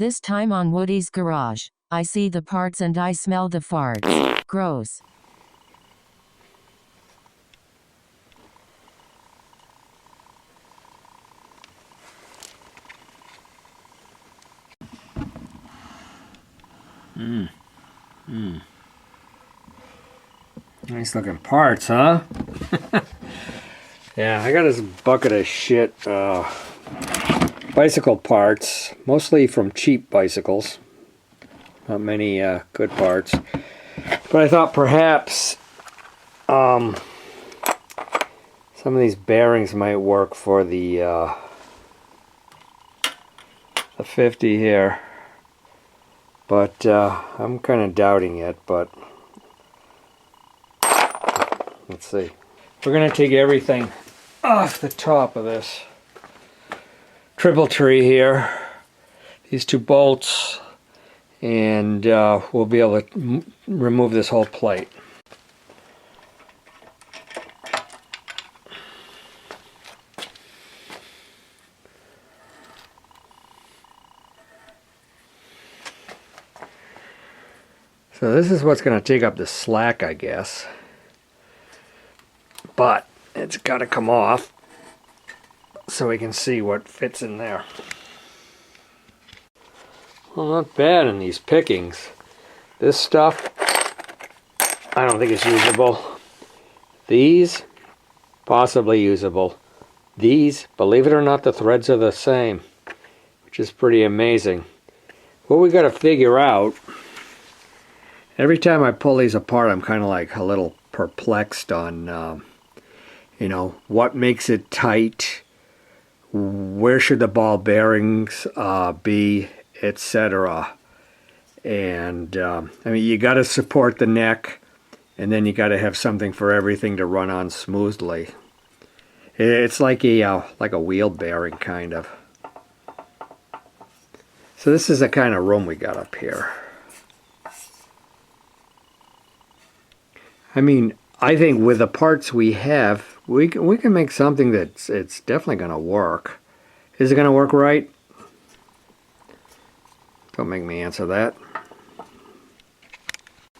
This time on Woody's garage. I see the parts and I smell the farts. Gross. Nice looking parts, huh? Yeah, I got this bucket of shit bicycle parts, mostly from cheap bicycles. Not many good parts. But I thought perhaps some of these bearings might work for the 50 here. But I'm kind of doubting it, but let's see. We're going to take everything off the top of this triple tree here. These two bolts. And we'll be able to remove this whole plate. So this is what's going to take up the slack, I guess. But it's got to come off so we can see what fits in there. Well, not bad in these pickings. This stuff, I don't think it's usable. These, possibly usable. These, believe it or not, the threads are the same, which is pretty amazing. What we got to figure out, every time I pull these apart, I'm kind of like a little perplexed on, you know, what makes it tight, where should the ball bearings be, etc. And I mean, you got to support the neck, and then you got to have something for everything to run on smoothly. It's like a wheel bearing, kind of. So this is the kind of room we got up here. I mean, I think with the parts we have, we can make something that's definitely going to work. Is it going to work right? Don't make me answer that.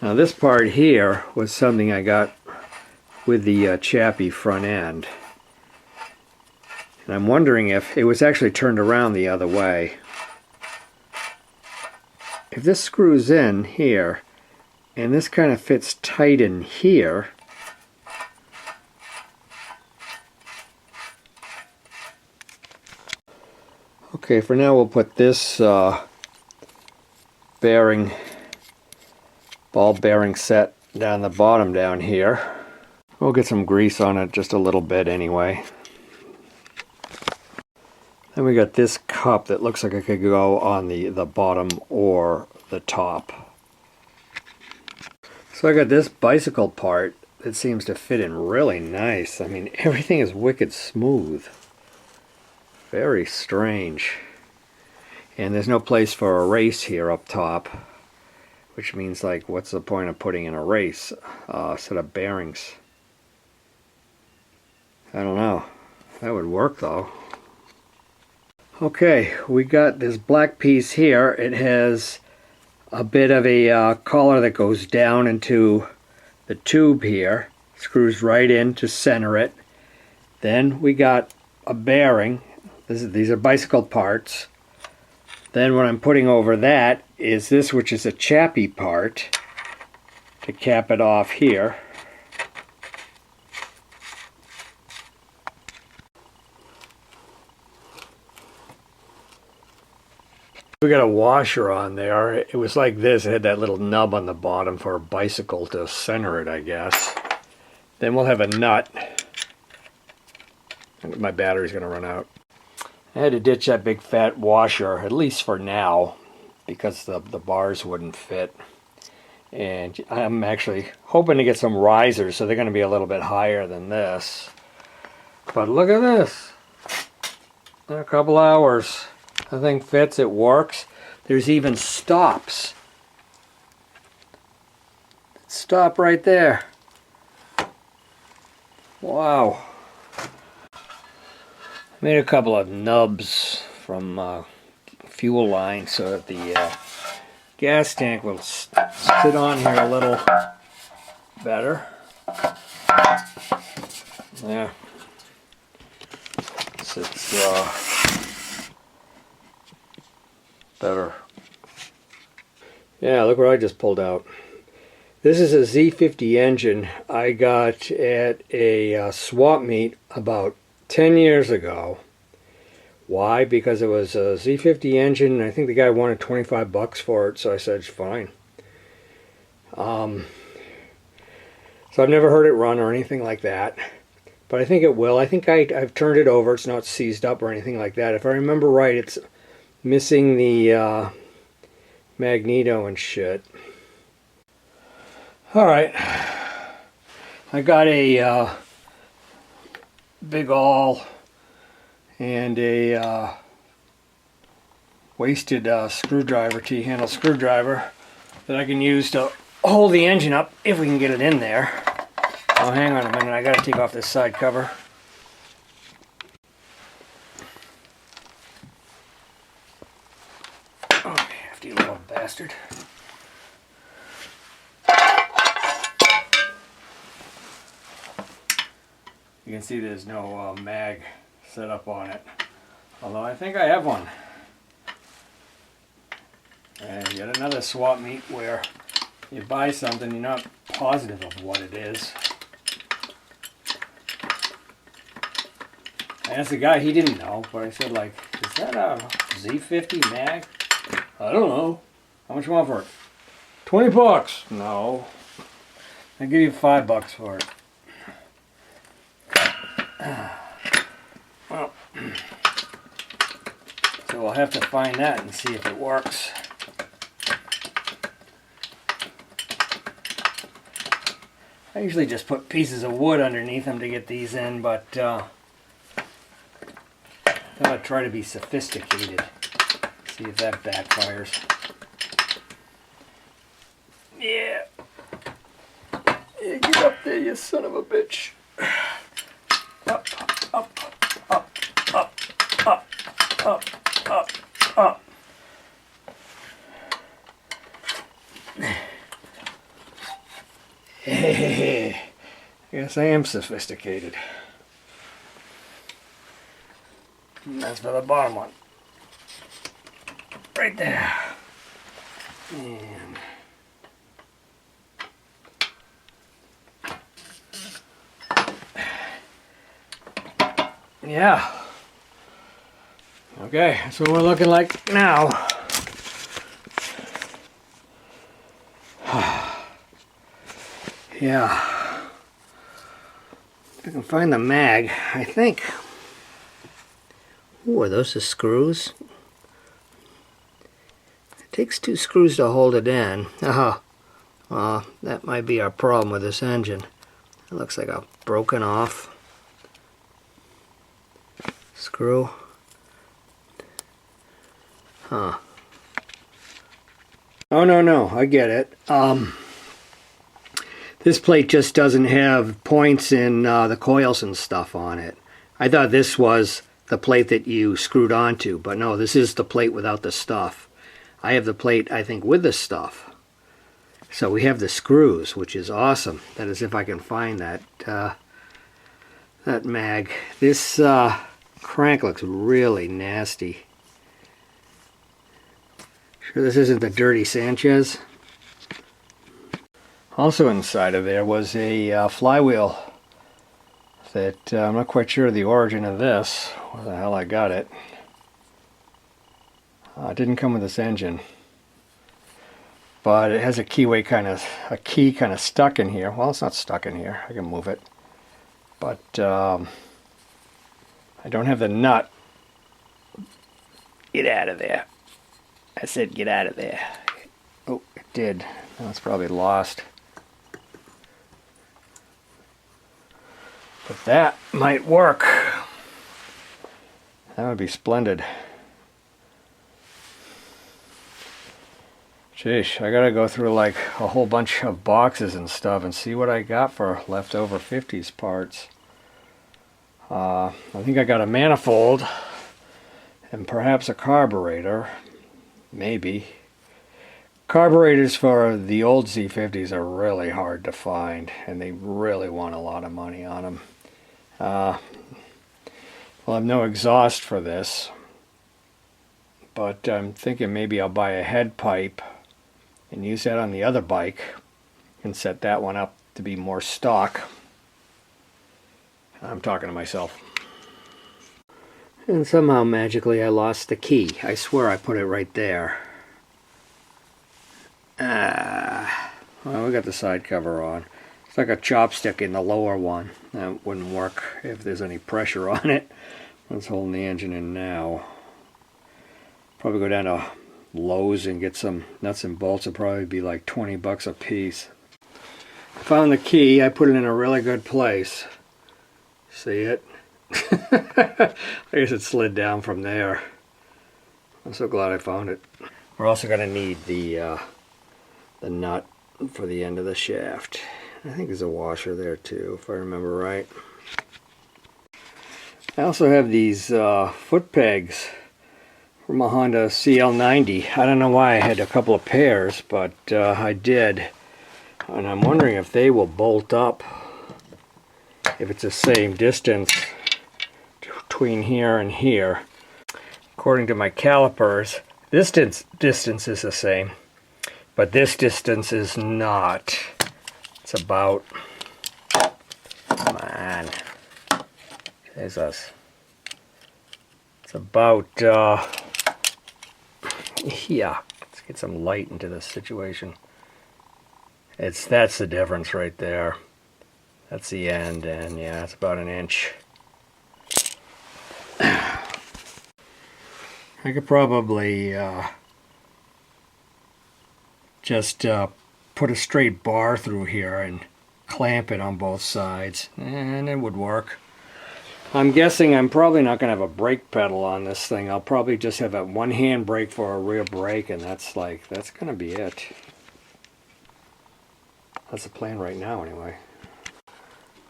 Now this part here was something I got with the Chappie front end. And I'm wondering if it was actually turned around the other way. If this screws in here, and this kind of fits tight in here, okay, for now we'll put this ball bearing set down the bottom down here. We'll get some grease on it, just a little bit anyway. Then we got this cup that looks like it could go on the bottom or the top. So I got this bicycle part that seems to fit in really nice. I mean, everything is wicked smooth. Very strange. And there's no place for a race here up top, which means, like, what's the point of putting in a race set of bearings? I don't know. That would work though. Okay, we got this black piece here. It has a bit of a collar that goes down into the tube here, screws right in to center it. Then we got a bearing. These are bicycle parts. Then what I'm putting over that is this, which is a Chappie part to cap it off here. We got a washer on there. It was like this. It had that little nub on the bottom for a bicycle to center it, I guess. Then we'll have a nut. My battery's going to run out. I had to ditch that big fat washer, at least for now, because the bars wouldn't fit. And I'm actually hoping to get some risers, so they're going to be a little bit higher than this. But look at this. In a couple hours. The thing fits, it works. There's even stops. Stop right there. Wow. Made a couple of nubs from fuel line so that the gas tank will sit on here a little better. Yeah. Sits better. Yeah, look what I just pulled out. This is a Z50 engine I got at a swap meet about 10 years ago. Why? Because it was a Z50 engine, and I think the guy wanted 25 bucks for it, so I said, fine. So I've never heard it run or anything like that, but I think it will. I think I've turned it over. It's not seized up or anything like that. If I remember right, it's missing the magneto and shit. Alright, I got a big awl and a wasted screwdriver, T-handle screwdriver that I can use to hold the engine up if we can get it in there. Oh, hang on a minute, I gotta take off this side cover. Oh, hefty little bastard. You can see there's no mag set up on it, although I think I have one. And yet another swap meet where you buy something, you're not positive of what it is. I asked the guy, he didn't know, but I said, like, is that a Z50 mag? I don't know. How much you want for it? 20 bucks. No. I'll give you 5 bucks for it. Well, so we'll have to find that and see if it works. I usually just put pieces of wood underneath them to get these in, but I'm going to try to be sophisticated. See if that backfires. Yeah. Yeah, get up there, you son of a bitch. Up, up, up, up, up, up, up, up. I guess I am sophisticated. And that's for the bottom one. Right there. And yeah. Okay, that's what we're looking like now. Yeah. If I can find the mag, I think. Ooh, are those the screws? It takes 2 screws to hold it in. That might be our problem with this engine. It looks like a broken off screw. Huh. Oh, no, I get it. This plate just doesn't have points in the coils and stuff on it. I thought this was the plate that you screwed onto, but no, this is the plate without the stuff. I have the plate, I think, with the stuff. So we have the screws, which is awesome. That is, if I can find that that mag. This crank looks really nasty. Sure this isn't the dirty Sanchez? Also inside of there was a flywheel that I'm not quite sure of the origin of this. Where the hell I got it. It didn't come with this engine, but it has a key kind of stuck in here. Well, it's not stuck in here. I can move it, but I don't have the nut. Get out of there! I said get out of there. Oh, it did. Now it's probably lost. But that might work. That would be splendid. Sheesh, I gotta go through like a whole bunch of boxes and stuff and see what I got for leftover 50s parts. I think I got a manifold and perhaps a carburetor. maybe. Carburetors for the old Z50s are really hard to find, and they really want a lot of money on them. Well, I have no exhaust for this, but I'm thinking maybe I'll buy a head pipe and use that on the other bike and set that one up to be more stock. I'm talking to myself. And somehow magically I lost the key. I swear I put it right there. Well, we got the side cover on. It's like a chopstick in the lower one. That wouldn't work if there's any pressure on it. That's holding the engine in now. Probably go down to Lowe's and get some nuts and bolts. It'll probably be like 20 bucks a piece. Found the key. I put it in a really good place. See it? I guess it slid down from there. I'm so glad I found it. We're also going to need the nut for the end of the shaft. I think there's a washer there too, if I remember right. I also have these foot pegs from a Honda CL90. I don't know why I had a couple of pairs, but I did. And I'm wondering if they will bolt up if it's the same distance between here and here. According to my calipers, this distance is the same, but this distance is not. It's about, come on, Jesus. It's about, yeah, let's get some light into this situation. That's the difference right there. That's the end, and yeah, it's about an inch. I could probably just put a straight bar through here and clamp it on both sides, and it would work. I'm guessing I'm probably not going to have a brake pedal on this thing. I'll probably just have a one hand brake for a rear brake, and that's going to be it. That's the plan right now anyway. I'm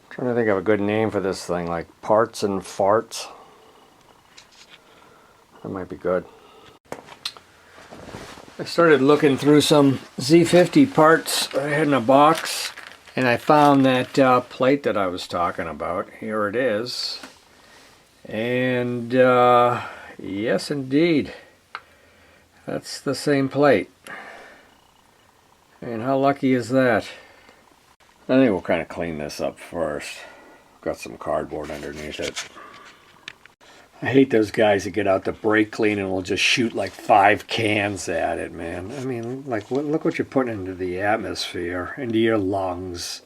trying to think of a good name for this thing, like Parts and Farts. That might be good. I started looking through some Z50 parts I had in a box, and I found that plate that I was talking about. Here it is. And yes, indeed, that's the same plate. And how lucky is that? I think we'll kind of clean this up first. Got some cardboard underneath it. I hate those guys that get out the brake clean and will just shoot like 5 cans at it, man. I mean, like, look what you're putting into the atmosphere, into your lungs.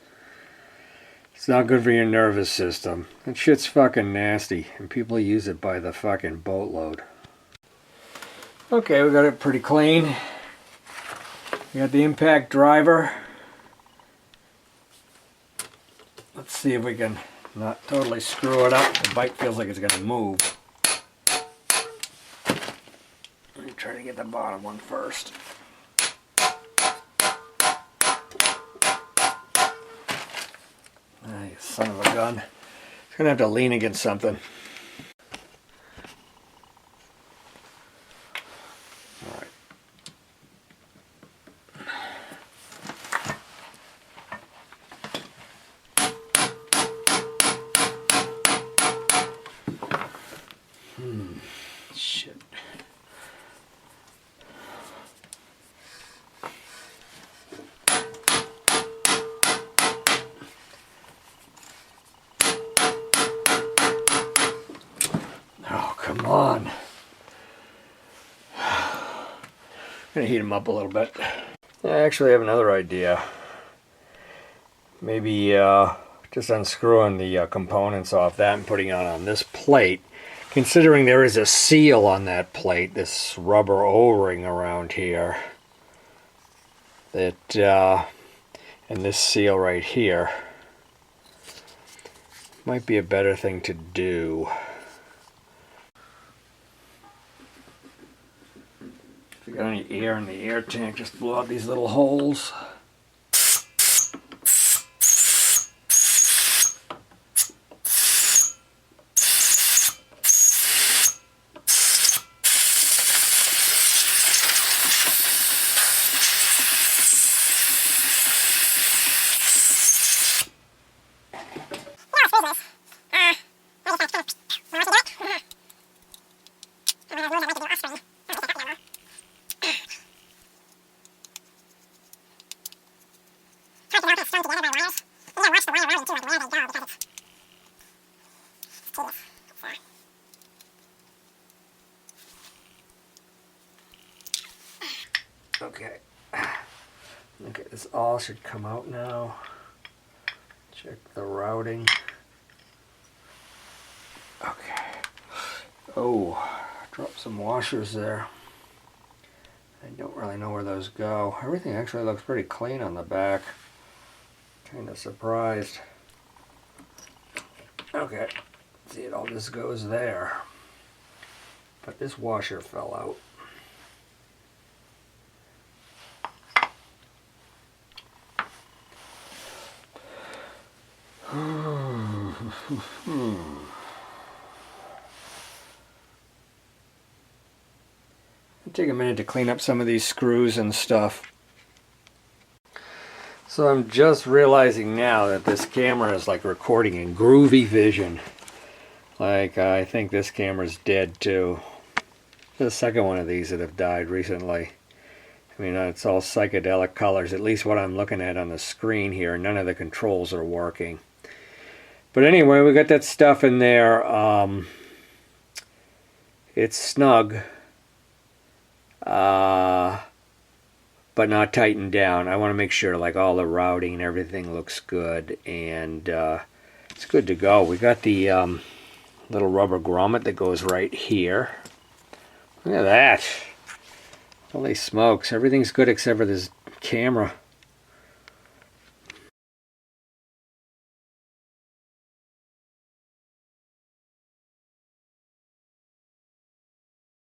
It's not good for your nervous system. That shit's fucking nasty, and people use it by the fucking boatload. Okay, we got it pretty clean. We got the impact driver. Let's see if we can not totally screw it up. The bike feels like it's going to move. Let me try to get the bottom one first. Ah, you son of a gun. It's going to have to lean against something. Alright. Shit. Oh, come on. I'm gonna heat them up a little bit. I actually have another idea. Maybe just unscrewing the components off that and putting it on this plate. Considering there is a seal on that plate, this rubber O-ring around here, that and this seal right here might be a better thing to do. If you got any air in the air tank, just blow out these little holes. Okay. Okay, this all should come out now. Check the routing. Okay. Oh, dropped some washers there. I don't really know where those go. Everything actually looks pretty clean on the back. Kind of surprised. Okay. See, it all just goes there. But this washer fell out. Take a minute to clean up some of these screws and stuff. So I'm just realizing now that this camera is like recording in groovy vision. Like I think this camera's dead too. The second one of these that have died recently. I mean, it's all psychedelic colors, at least what I'm looking at on the screen here. None of the controls are working. But anyway, we got that stuff in there. It's snug. But not tightened down. I want to make sure like all the routing and everything looks good, and it's good to go. We got the little rubber grommet that goes right here. Look at that. Holy smokes, everything's good except for this camera.